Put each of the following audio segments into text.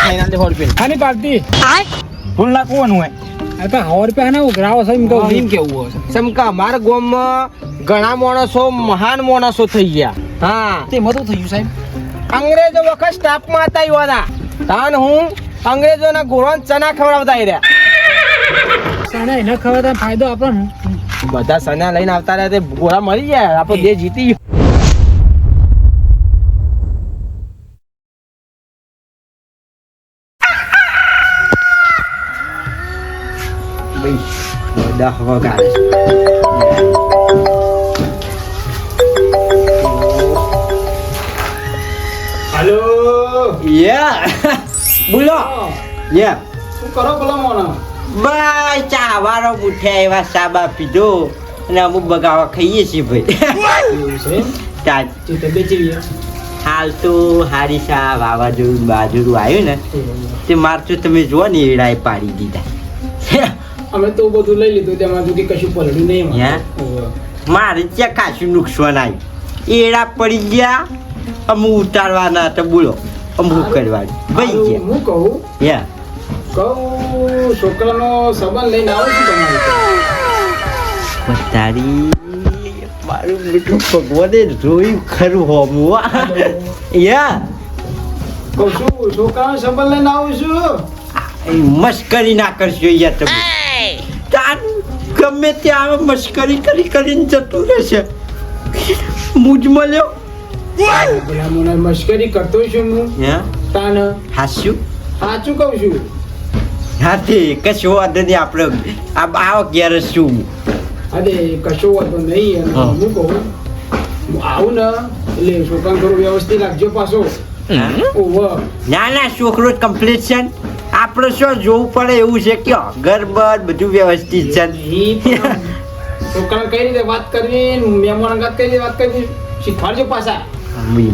ખાઈ ના 100 રૂપિયા આની પાર્ટી ફૂલ નાખવાનું હોય આ તો 100 રૂપિયા ના ઉઘરાવો છે એમ કહું એમ કેવું હોય સમકા મારા ગામમાં ઘણા માણસો મહાન માણસો થઈ ગયા હા તે મતું થયું સાહેબ અંગ્રેજો વખત સ્ટાફમાં હતા યુવાના તાન હું અંગ્રેજોના ગોળણ ચના ખવડાવતા રહ્યા સાડા એના ખબર ફાયદો આપણને બધા સના લઈને આવતા રહ્યા તે ગોળા મળી ગયા આપણો દેશ જીતી ગયો બધા હવા ગાળે હેલો યા બોલો યા શું કરો બોલો મોના બાય ચા વાળો ઉઠ્યા એવા સાબા પીધો અને અમુક બગાવા ખાઈએ છીએ ભાઈ તાજ હાલ તો હારી સા વાવાઝોડું બાજુરું આવ્યું ને તે મારચું તમે જુઓ ને એડાએ પાડી દીધા અમે તો બધું લઈ લીધું તેમાં જો કશું પલડ્યું નહીં મારે ત્યાં ખાસું નુકસાન આવ્યું એડા પડી ગયા અમુક ઉતારવાના હતા બોલો અમુક કરવાનું ભાઈ ગયા હું કહું યા કહું છોકરાનો સંબંધ લઈને આવું છું તમારી તારી મારું બેટું ભગવાને જોયું ખરું હોમું યા કહું છું છોકરાનો સંબંધ લઈને આવું છું મસ્કરી ના કરશો યાર તમે તાર ગમે ત્યાં મસ્કરી કરીને જતું રહેશે મુજ મળ્યો મસ્કરી કરતો છું હું તાન હાસ્યું સાચું કહું છું હાથી કશો વાંધો નહીં આપણે આવો ક્યારે શું અરે કશો વાંધો નહીં હું કહું હું આવું ને એટલે છોકરાને થોડું વ્યવસ્થિત રાખજો પાછો ના ના છોકરો કમ્પ્લીટ છે આપણે શું જોવું પડે એવું છે કે ઘર બર બધું વ્યવસ્થિત છે છોકરાને કઈ રીતે વાત કરવી મહેમાન અંગાત કઈ રીતે વાત કરવી શીખવાડજો પાછા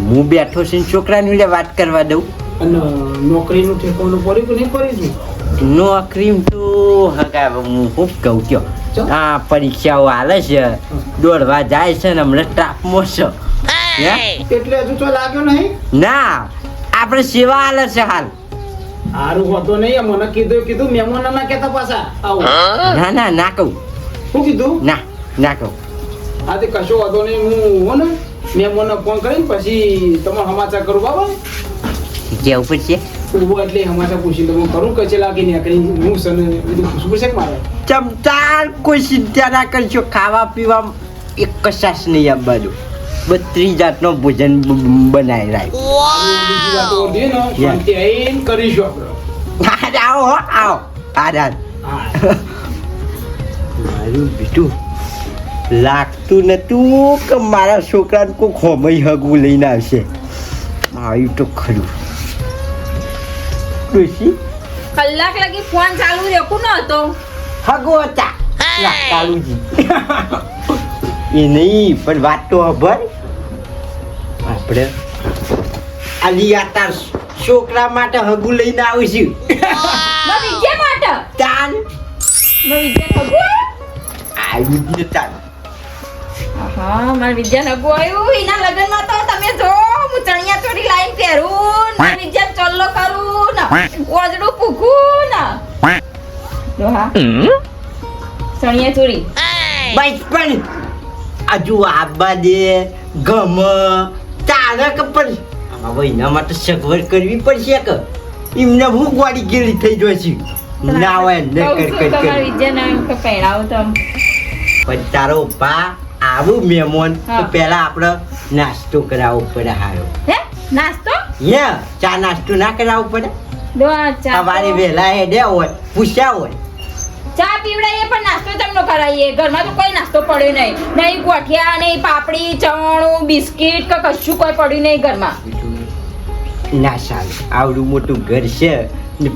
હું બેઠો છું છોકરાની વાત કરવા દઉં અને નોકરીનું ઠેકાણું પડ્યું કે નહીં પડ્યું નોકરી તો હગા હું ખૂબ કહું કયો હા પરીક્ષાઓ હાલે છે દોડવા જાય છે ને હમણાં સ્ટાફમાં છે એટલે હજુ તો લાગ્યો નહીં ના આપણે સેવા હાલે છે હાલ સારું હોતો નહીં મને કીધું મહેમાન ના કેતા પાછા આવો ના ના કહું શું કીધું ના કહું હા તે કશો વાંધો નહીં હું હો ને મહેમાનને ફોન કરીને પછી તમારે સમાચાર કરું બાબા કેવું પડશે એટલે સમાચાર પૂછી તમે કરું કચે લાગી ને કરી હું સને બધું પૂછવું પડશે કે મારે ચમચાર કોઈ ચિંતા ના કરશો ખાવા પીવા એક કશાશ નહીં આ બાજુ 32 જાતનો ભોજન બનાવી રાખ કરીશું આપણે આવો આધાર મારું બેટું લાગતું નતું કે મારા છોકરાને કોઈ ખોમઈ હગવું લઈને આવશે આવ્યું તો ખરું ડોશી કલાક લગી ફોન ચાલુ રેખું ન હતો હગો હતા કાલુજી એ નહીં પણ વાત તો ખબર આપણે આલી આ તાર છોકરા માટે હગું લઈને આવીશું વિજય માટે તાન વિજય હગુ આવ્યું જ તાન હા મારા વિજય હગુ આવ્યું એના લગ્નમાં તો તમે જો હું ચણિયા ચોરી લાઈન પહેરું ને વિજય ચોલ્લો કરું ને ઓજડું પૂકું ને જો હા ચણિયા ચોરી બસ પણ આજુ આબા દે ગમ તારે કે પણ હવે એના માટે સગવડ કરવી પડશે કે એમને હું ગોળી ગેલી થઈ જોઈશું ના હોય ને તમારા વિજય નામ કે પહેરાવો તમ પણ તારો પા આવું મહેમાન તો પહેલા આપણે નાસ્તો કરાવવો પડે હારો હે નાસ્તો ચા નાસ્તો ના કરાવવો પડે દો ચા સવારે વહેલા હેડે હોય પૂછ્યા હોય ચા પીવડાઈએ પણ નાસ્તો તમને કરાવીએ ઘરમાં તો કોઈ નાસ્તો પડ્યો નહીં ગોઠિયા નહીં પાપડી ચવાણું બિસ્કિટ કે કશું કોઈ પડ્યું નહીં ઘરમાં ના સારું આવડું મોટું ઘર છે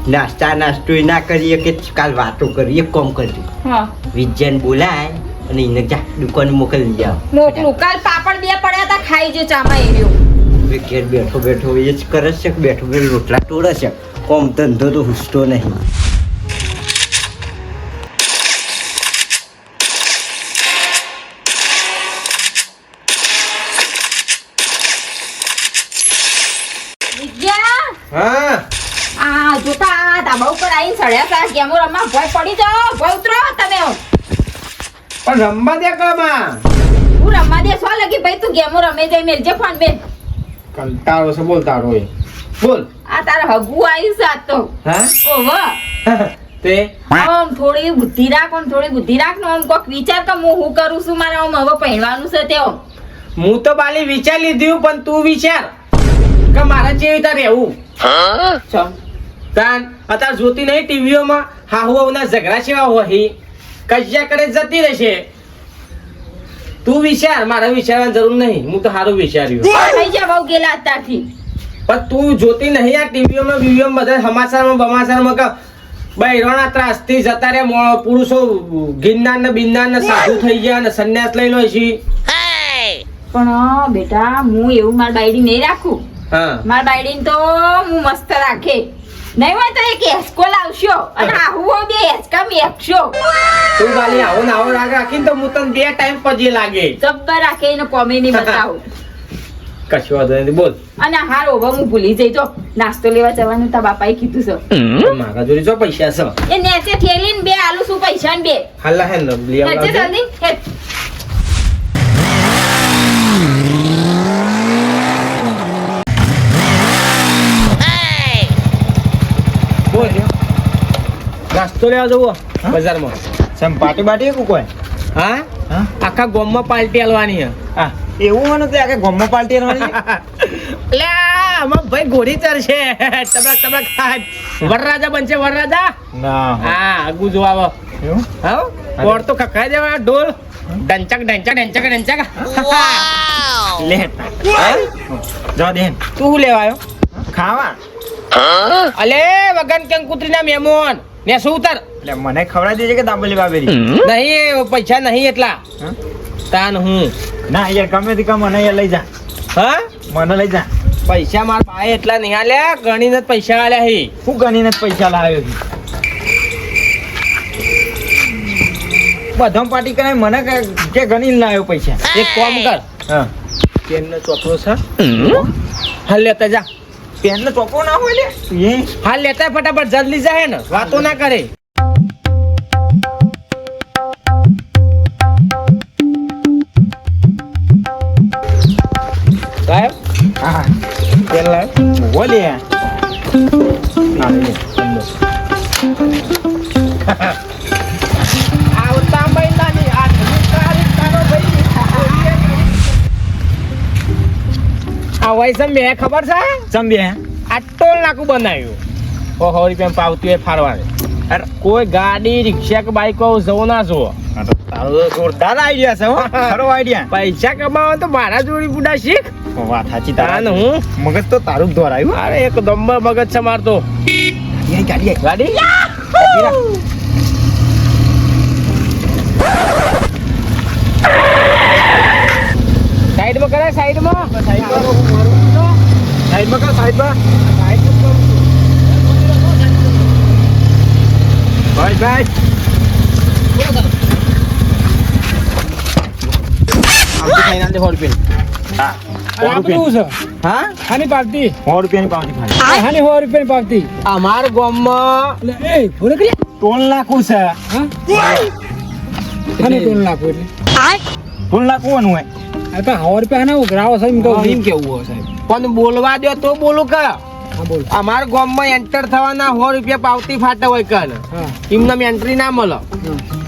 નાસ્તો ના કરીએ કે કાલ વાતો કરીએ કોમ કરજો વિજ્ઞાન બોલાય અને એને જા દુકાન મોકલી જાવ મોકલું કાલ પાપડ બે પડ્યા હતા ખાઈ જો ચામાં એર્યો ઘેર બેઠો બેઠો એ જ કરે છે બેઠો બેઠો રોટલા તોડે છે કોમ ધંધો તો હુસતો નહીં જોતા ધાબા ઉપર આવીને સડ્યા તા ગેમો રમવા ભોય પડી જાઓ ભોય ઉતરો તમે પણ રમવા દે કમાં હું રમવા દે શું લગી ભાઈ તું ગેમો રમે જઈ મેલજે ફોન બે કંટાળો છે બોલ તારો એ બોલ આ તારા હગુ આવ્યું છે આજ તો હા ઓહો તે આમ થોડી બુદ્ધિ રાખ ને આમ કોક વિચાર કે હું શું કરું છું મારે આમ હવે પહેરવાનું છે તે હું તો બાલી વિચાર લીધું પણ તું વિચાર કે મારા જેવી તારે રહેવું તાન અત્યારે જોતી નહીં ટીવીઓમાં હાહુઓના ઝઘડા જેવા હોય કજ્યા કરે જતી રહેશે તું વિચાર મારે વિચારવાની જરૂર નહીં હું તો સારું વિચાર્યું થઈ જા બહુ ગેલા અત્યારથી પણ તું જોતી નહીં આ ટીવીઓમાં વિડીયોમાં બધા સમાચારમાં કે બૈરોના ત્રાસથી જતા રહ્યા પુરુષો ગિરનાર ને બિરનાર ને સાધુ થઈ ગયા ને સંન્યાસ લઈ લો છે પણ બેટા હું એવું મારી બાયડી નહીં રાખું હા મારી બાયડી તો હું મસ્ત રાખે નહીં હોય તો એક હેસકો લાવશો અને આવું બે હેસકા મેકશો તું બાલી આવો ને આવો રાગ રાખીને તો હું તને 2 ટાઈમ પછી લાગે જબ્બર રાખે એને કોમેડી બતાવું કશું વાંધો નથી બોલ અને હારો હવે હું ભૂલી જઈ તો નાસ્તો લેવા જવાનું તા બાપાએ કીધું છે મારા જોડે જો પૈસા છે એ નેચે થેલીને બે આલુ શું પૈસા ને બે હાલા હે ને લઈ આવ નેચે જલ્દી હેડ. બોલ નાસ્તો લેવા જવો બજારમાં સમ પાટી બાટી કો કોઈ હા હા આખા ગામમાં પાર્ટી આલવાની હે આ એવું મને તો આખે ગોમમાં પાર્ટી રવાની લે આમાં ભાઈ ઘોડી ચરશે તબક ખાય વરરાજા બનશે વરરાજા ના હા આગુ જો આવો એવું હા કોર તો કખાઈ દેવા ઢોલ ડંચક લે જા દે તું શું લેવા આવ્યો ખાવા અલે વગન કંકુત્રીના મહેમાન ને શું ઉતર એટલે મને ખવડાવી દેજે કે દાબેલી બાબેલી નહીં પૈસા નહીં એટલા હા? તાન હું ના યાર ગમે તે કામ મને યાર લઈ જા હા મને લઈ જા પૈસા મારા પાસે એટલા નહીં આલ્યા ગણીને જ પૈસા આલ્યા હી હું ગણીને જ પૈસા લાવ્યો છું બધા પાર્ટી કરાય મને કે ગણીને લાવ્યો પૈસા એક કામ કર હા પેનનો ચોપડો છે હાલ લેતા જા પેનનો ચોપડો ના હોય લે એ હાલ લેતા ફટાફટ જલ્દી જાય ને વાતો ના કરે સાહેબ હા પેન લાવ બોલે ના લે આવતા મહિનાની 8મી તારીખ તારો ભાઈ આ વૈસમ બે ખબર છે ચંબે આ ટોલ નાકું બનાવ્યું ઓહો રૂપિયા પાવતી હોય ફાડવાની અરે કોઈ ગાડી રિક્ષા કે બાઈકો જવો ના જુઓ તારો તો જોરદાર આઈડિયા છે હો ખરો આઈડિયા પૈસા કમાવા તો મારા જોડી બુડા શીખ વાત સાચી તાન તારા હું મગજ તો તારું જ દોરાયું અરે એક દંબર મગજ છે મારતો ગાડી ગાડી સાઈડમાં કરે સાઈડમાં સાઈડમાં કર સાઈડમાં ભાઈ ભાઈ આ બધું છે હા હાની પાર્ટી 100 રૂપિયાની પાવતી ખાલી હાની 100 રૂપિયાની પાર્ટી અમાર ગામમાં એટલે એ ભૂલે કરી ટોલ નાખું છે હા હાની ટોલ નાખો એટલે ટોલ નાખવાનું હોય આ તો 100 રૂપિયા ના ઉઘરાવો છે એમ કહું એમ કેવું હોય સાહેબ પણ બોલવા દો તો બોલું કે હા બોલ અમાર ગામમાં એન્ટર થવાના 100 રૂપિયા પાવતી ફાટે હોય કન હા એમને એન્ટ્રી ના મળે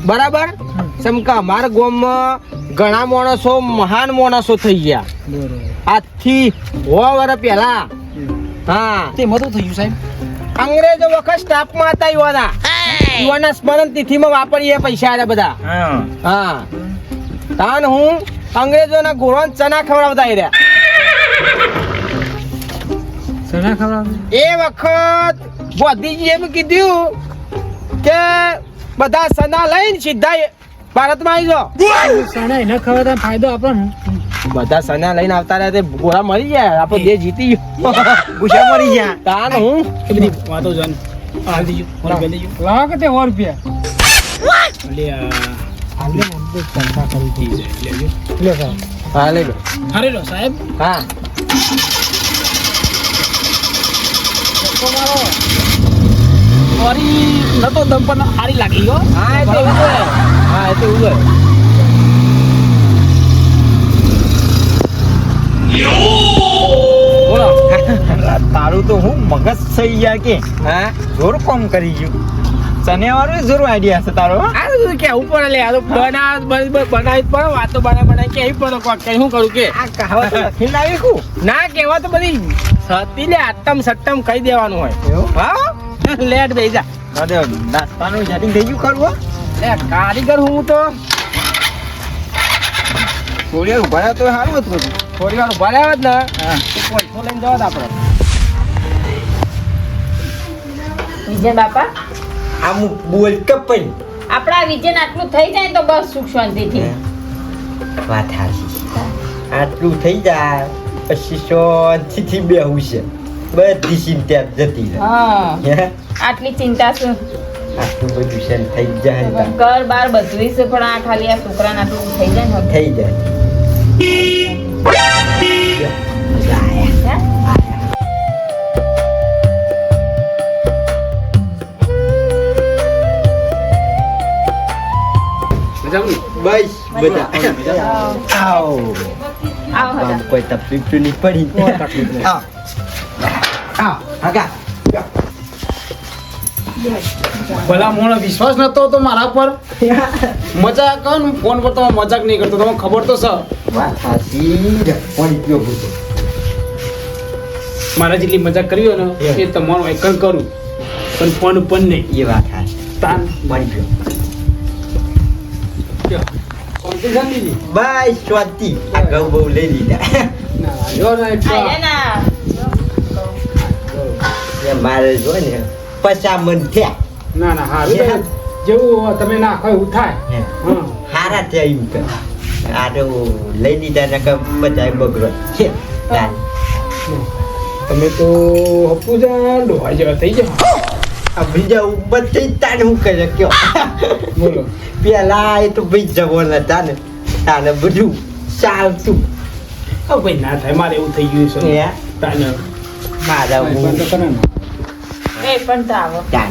બરાબર સમકા અમારા ગામમાં ઘણા માણસો મહાન માણસો થઈ ગયા બરોબર આજથી 100 વર્ષ પહેલા હા તે મધું થયું સાહેબ અંગ્રેજો વખત સ્ટાફમાં હતા યુવાના સ્મરણ તિથિમાં વાપરીએ પૈસા આલ્યા બધા હા હા તાન હું અંગ્રેજોના ઘોડો ચના ખવડાવતા રહ્યા સણા ખવડાવ એ વખત ગાંધીજી એમ કીધું કે બધા સના લઈને સીધા ભારતમાં આવી જાઓ સણા એના ખવડાવતા ફાયદો આપણને બધા સના લઈને આવતા રહ્યા તે ગોળા મરી ગયા આપણો દેશ જીતી ગયો ગુસ્સા મરી ગયા તાન હું એ બધી વાતો જાન આ દીજો ઓર બેલીજો લાવ કે તે 100 રૂપિયા લે આલે મને ચંપા કરી દી લેજો લે સાહેબ હા લઈ લો અરે લો સાહેબ હા ધક્કો મારો ઓરી નતો દમ પણ સારી લાગી હો. હા એ તો એવું હોય. હા એ તો એવું હોય. બોલો તારું તો હું મગજ થઈ ગયા કે હા જોર કોમ કરી ગયું તને વાળું જોર આઈડિયા છે તારો આ તો કેવું પડે લે આ તો બનાવી પણ વાતો બનાવી કેવી પડે કોક કઈ શું કરું કે આ કહાવત લખીને લાવી કું ના કેવા તો બધી સતી લે આટમ સટ્ટમ કહી દેવાનું હોય એવું હા લેટ બેસી જા અરે નાસ્તાનું સેટિંગ થઈ ગયું ખરું લે કારીગર હું તો થોડી વાર ઉભા રહ્યા તો સારું હતું બધું. થોડી વાર ઉભા રહ્યા હોત ને હા તો પૈસો લઈને જવા આપણે વિજય બાપા આમ બોલ કપન આપણા વિજયને આટલું થઈ જાય તો બસ સુખ શાંતિથી વાત હાચી આટલું થઈ જાય પછી શાંતિથી બેહું છે બધી ચિંતા જતી રહે હા હે? આટલી ચિંતા શું આટલું બધું છે ને થઈ જાય ને તાર. ઘર બાર બધું છે પણ આ ખાલી આ છોકરાને આટલું થઈ જાય ને થઈ જાય મજા આયા. હે? બસ બધા આવો આવો આમ હજા. કોઈ તકલીફ તો નહીં પડી કોઈ તકલીફ નહીં. આવ. આવ, હગા. ભલા મોણો વિશ્વાસ નતો તો મારા પર મજાક કહો ને ફોન પર તો મજાક નહીં કરતો તમને ખબર તો છે વાત હાચી રે. પડી ગયો બધો. મારા જેટલી મજાક કરી હોય ને એ તમારો એકલ કરું પણ ફોન ઉપર નહીં એ વાત હાચી. તાન પડી ગયો. શાંતિ શાંતિ બસ શાંતિ. આ ઘઉં બહુ લઈ લીધા ના જો ને આયા ના. એ મારે જો ને 50 મણ થયા. ના ના હારું જેવું તમે નાખો એવું થાય હે. હા હારા થયા એમ કે આ તો લઈ લીધા ને કે બધા બગડો છે તાન. તમે તો હપુ જા ડોહા જેવા થઈ જાઓ આ બીજા ઉપર થઈ તાન હું કરે કયો બોલો પેલા એ તો ભાઈ જવાન હતા ને તાને બધું ચાલતું હવે ભાઈ ના થાય મારે એવું થઈ ગયું છે હે તાને મારા બંધ હું કરે ને એ પણ તો આવો તાન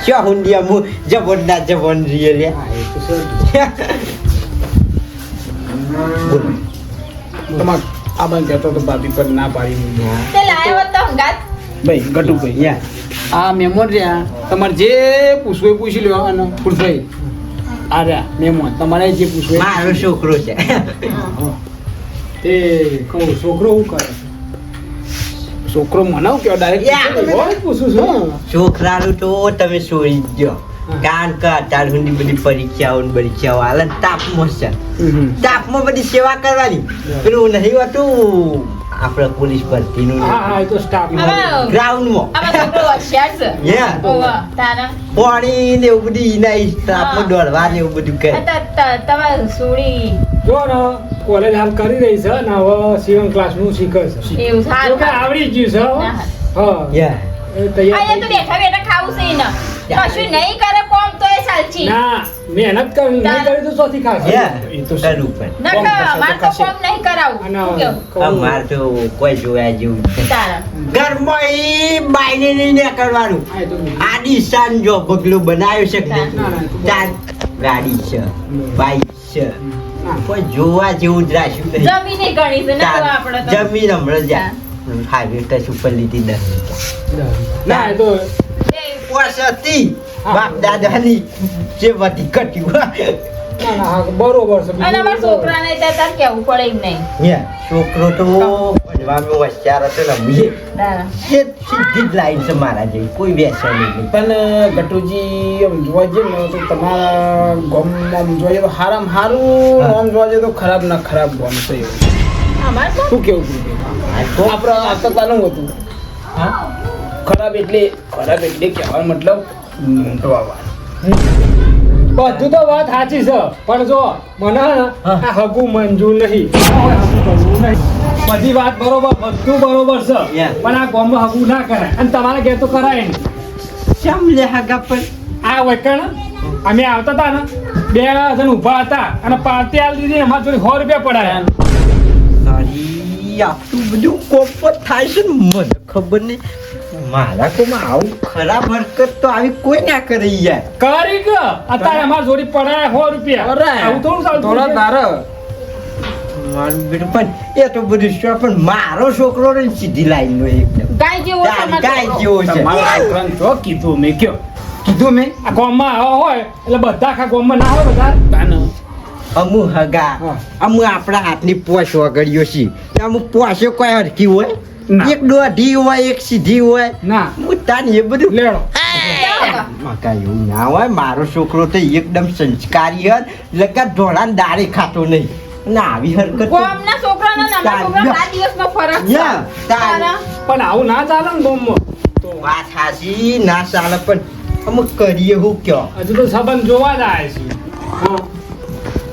શું હુંડિયા હું જવાન ના જવાન રીએ રે હા એ તો સર બોલ. તમાર આ બંધ કહેતો તો ભાભી પર ના પાડી તે લાયો હોત તો હંગાત ભાઈ ગટુભાઈ યા આ મહેમાન રહ્યા તમારે જે પૂછવું એ પૂછી લો અને ફૂલભાઈ આ રહ્યા મહેમાન તમારે જે પૂછવું એ મારો છોકરો છે હા. તે કહું છોકરો શું કરે છોકરો મનાવ કે યા. ડાયરેક્ટ પૂછું છું છોકરાનું તો તમે છોડી જ દો હા. કારણ કે અત્યાર સુધી બધી પરીક્ષાઓ ને બરીક્ષાઓ હાલે ને તાપમાં છે તાપમાં બધી સેવા કરવાની પેલું નહીં હોતું આપણે પોલીસ ભરતીનું હા હા એ તો સ્ટાફ આમાં ગ્રાઉન્ડમાં આમાં છોકરો હોશિયાર છે Yeah. ઓવા, તારા પાણી ને એવું બધું એના તાપમાં હા. દોડવા ને એવું બધું કરે તમારે સોડી જો ને કોલેજ હાલ કરી રહી છે ને હવે સીવન ક્લાસ નું શીખે છે એવું જો સારું કે આવડી જ ગયું ના, છે હા યા એ તૈયાર અહીંયા તો થઈ બેઠા બેઠા ખાવું છે એને કશું નહીં કરે કોમ તો એ સાલચી ગયું. ના મહેનત કરી નહીં કરી તો ચોથી ખાશે યા એ તો કરવું પડે ના કોમ કરશે તો અમારે તો કરશે. કોમ નહીં કરાવું અને શું કેવું? કહું, અમારે તો કોઈ જોયા જેવું છે તારા ઘરમાં ઈ બાઈને નહીં કરવાનું હા, એ તો નહીં. આદિશાન જો બગલું બનાવ્યો છે કે ના, ના, ચાર ગાડી છે બાઈક છે ના. કોઈ જોવા જેવું જ રાખ્યું નહીં જમીને ગણી છે ના તો આપણે તો જમીન હમણાં જ્યાં હાઈવે ટચ ઉપર લીધી દસ ના એ તો વર્ષ હતી હા. બાપ દાદાની જે બધી ઘટ્યું ના ના હા, બરોબર છે અને અમારા છોકરાને ત્યાં તાર કેવું પડે એમ નહીં યા, છોકરો તો ભણવામાં હોશિયાર હતો ને અમીએ. તારા એ સીધી જ લાઈન છે મારા જેવી કોઈ બેસે નહીં પણ ગટુજી આમ જોવા જઈએ ને તો તમારા ગામમાં આમ જોવા જઈએ તો હારામાં હારું હા. આમ જોવા જઈએ તો ખરાબ ના ખરાબ ગામ છે એવું. અમારે તો શું કેવું હતું આ તો આપણે આતતાનું હતું હા? ખરાબ એટલે કહેવાનો મતલબ નોંધવાવાળું. બધું તો વાત સાચી છે પણ જો મને હા. આ હગું મંજૂર નહીં હગું કરવું નહીં. બધી વાત બરોબર બધું બરોબર છે Yeah. પણ આ ગામમાં હગું ના કરાય અને તમારા ઘેર તો કરાય નહીં શેમ લે હાગા પર આ વૈકણ અમે આવતા હતા ને 2 જણ ઊભા હતા અને પાર્ટી આલી દીધી અમારા જોડે 100 રૂપિયા પડાયા સારી આટલું બધું કોપર થાય છે ને મને ખબર નહીં મારા કોમાં આવું ખરાબ હરકત તો આવી કોઈ ના કરી યાર. કરી કે અત્યારે અમાર જોડી પડાય 100 રૂપિયા આવું થોડું ચાલતું થોડા છે? તારા મારું બેટું પણ એ તો બધું શું પણ મારો છોકરો ને સીધી લાઈન નો એકદમ ગાય જેવો છે અમારો ગાય છોકરો. જેવો છે. તમારા છોકરાને જો કીધું મેં કયો કીધું મેં આ ગામમાં આવા હોય એટલે બધા આખા ગામમાં ના હોય બધા અમુ હગા અમુ આપણા હાથની પોશ વગડ્યો છે અમુ પોશો કોઈ હરકી હોય ના. એક દોઢી હોય એક સીધી હોય ના હું તાન એ બધું લેડો મકા એવું ના હોય મારો છોકરો તો એકદમ સંસ્કારી હર લગા ઢોળાને દાડે ખાતો નહીં ના આવી હરકત તો- ગામના છોકરાનો ને અમારા છોકરાનો આ દિવસમાં ફરક છે. યા, તાન. તારા? પણ આવું ના ચાલે ને ગામમાં તો વાત હાચી ના ચાલે પણ અમુક કરીએ હું કયો હજુ તો સંબંધ જોવા જ આવે છે હા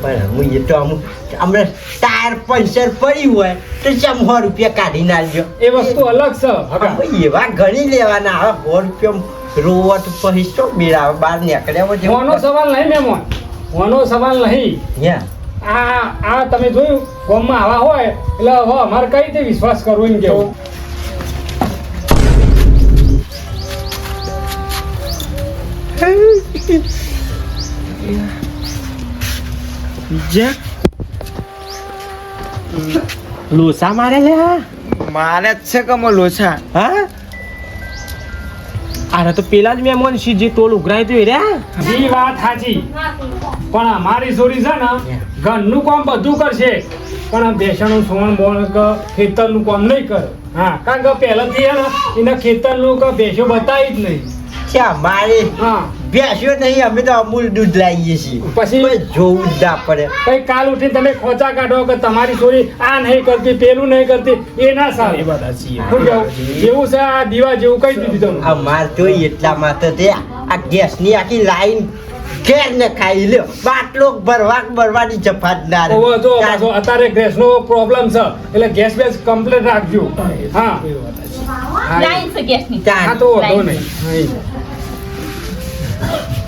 પણ હું એ તો અમુક હમણાં ટાયર પંચર પડ્યું હોય તો 100 રૂપિયા કાઢી નાખજો એ વસ્તુ અલગ છે હગા હવે એવા ઘણી લેવાના હવે 100 રૂપિયા રોવટ પછી શું મેળાવે બહાર નીકળ્યા હોય મોનો સવાલ નહીં મહેમાન મોનો સવાલ નહીં યા આ તમે જોયું ગામમાં આવા હોય એટલે હવે અમારે કઈ રીતે વિશ્વાસ કરવો એમ કેવું લોસા મારે લે મારે જ છે કમો લોછા હા આને તો પેલા જ મહેમાન છે જે ટોલ ઉઘરાય તો એ રહ્યા ઈ વાત સાચી પણ અમારી છોરી છે ને ઘરનું કામ બધું કરશે પણ બેસણનું સોણ બોણ કે ખેતરનું કામ નહીં કરે હા કારણ કે પહેલાથી હે ને એને ખેતરનું કે ભેંસો બતાવી જ નહીં ચા મારે હા બેસ્યો નહીં અમે તો અમૂલ દૂધ લાવીએ છીએ પછી કોઈ જોવું જ ના પડે કઈ કાલ ઉઠીને તમે ખોચા કાઢો કે તમારી છોરી આ નહીં કરતી પેલું નહીં કરતી એ ના સારું શું કહેવું? જેવું છે આ દીવા જેવું કહી દીધું તમે અમાર તો એટલામાં તો તે આ ગેસની આખી લાઈન ઘેર ને ખાઈ લ્યો બાટલો ભરવાની જફાત ના રહે. ઓવો જો પાછો અત્યારે ગેસનો પ્રોબ્લેમ છે એટલે ગેસ બેસ કમ્પ્લીટ રાખજો હા લાઈન છે ગેસની. ચાલ. હા તો વાંધો નહીં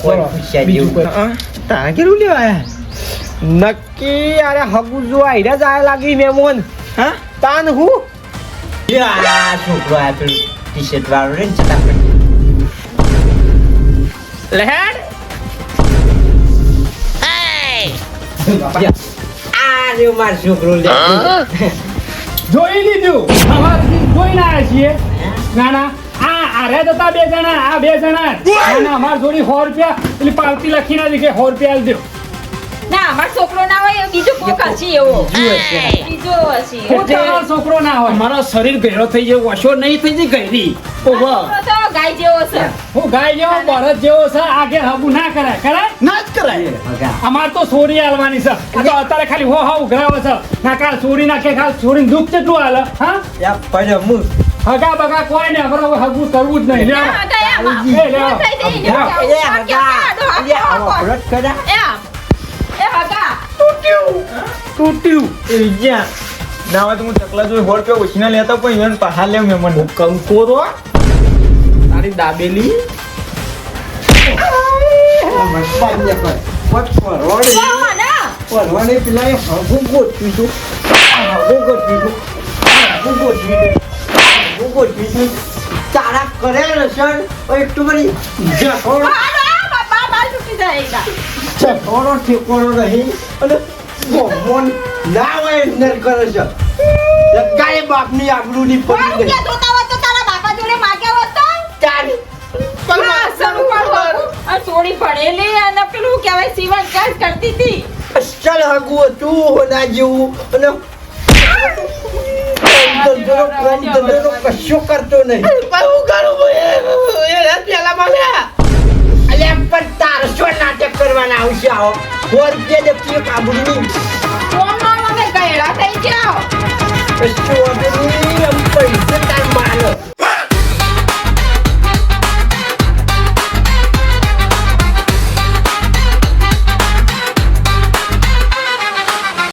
કોઈ પૂછ્યા જેવું. તારા કેવું લેવા આયા? નક્કી અરે હગુ જો આઈરા જાય લાગી મહેમાન હા તાન હું લ્યો, આ છોકરો આ પેલું ટી-શર્ટ વાળો રે ને ચટાપટ. લહેડ આ રહ્યો મારો છોકરો લે. જોઈ લીધું અમારાથી જોઈને આવ્યા છીએ ના ના આરે જતા બે જણા આ બે જણા ના ના અમાર જોડી 100 રૂપિયા પેલી પાવતી લખીને આવી કે 100 રૂપિયા આલજો ના અમારો છોકરો ના હોય એ બીજો કોક હશે એવો બીજો હશે હું તમારો છોકરો ના હોય મારો શરીર ગહેરો થઈ જાય વશો નહીં થઈ જાય ગહેરી ઓહો છોકરો તો ગાય જેવો છે હું ગાય જેવો બળદ જેવો છે આગે હબુ ના કરાય કરાય ના જ કરાય હગા. અમાર તો ચોરી આલવાની છે આ તો અત્યારે ખાલી હો હો ઉઘરાવે છે ના કાલ ચોરી નાખે ખાલ ચોરીને દુઃખ કેટલું હાલે હા યા, પણ હું હગા બગા કોઈ ને હવે હગું કરવું જ નહીં ના, લેવા હગા, એમ. એ લેવા. થઈ જાય ને. એ હગા લે આવો વ્રત કરા. એમ. એ હગા તૂટ્યું એ જ્યાં ના હોય તો હું ચકલા જોઈ 100 રૂપિયા ઓછીના લેતા પણ એને પાછા લેવ મેં મને કંકોરો તારી દાબેલી મસ્ત ને પણ. પગ પરવાડે. કોણ, ના? પરવાડે પેલા એ હગું ગોઠવી દઉં. હગું ગોઠવી દઉં. હગું ગોઠવી દઉં. હગું ગોઠવી દઉં. તારા કરે રસણ એટલું બધી જખોડો હાલો, આ બાપા, બાર તૂટી જાય એકદા. જખોડો ઠેકોડો નહીં અને ગોમોન ના હોય નર કરે છે લગાડે બાપની આબરૂની કોણ પડી ગઈ. રૂપિયા જોતા હોત તો તારા બાપા જોડે માગ્યા હોત તો? ચાલ. હા, સરું વાળું હતું. આ ચોરી ભણેલી અને પેલું કહેવાય સીવણ કામ કરતી હતી. અસલ હગું હતું હોના જેવું અને કોમ ધંધો કશું કરતો નહીં. અલ્યા પણ તારે શું નાટક કરવાના આવશે આવો 100 રૂપિયા દેખતી એક આબરૂની કોમમાં અમે ગયડા થઈ જાઓ. કશું વાંધો નહીં.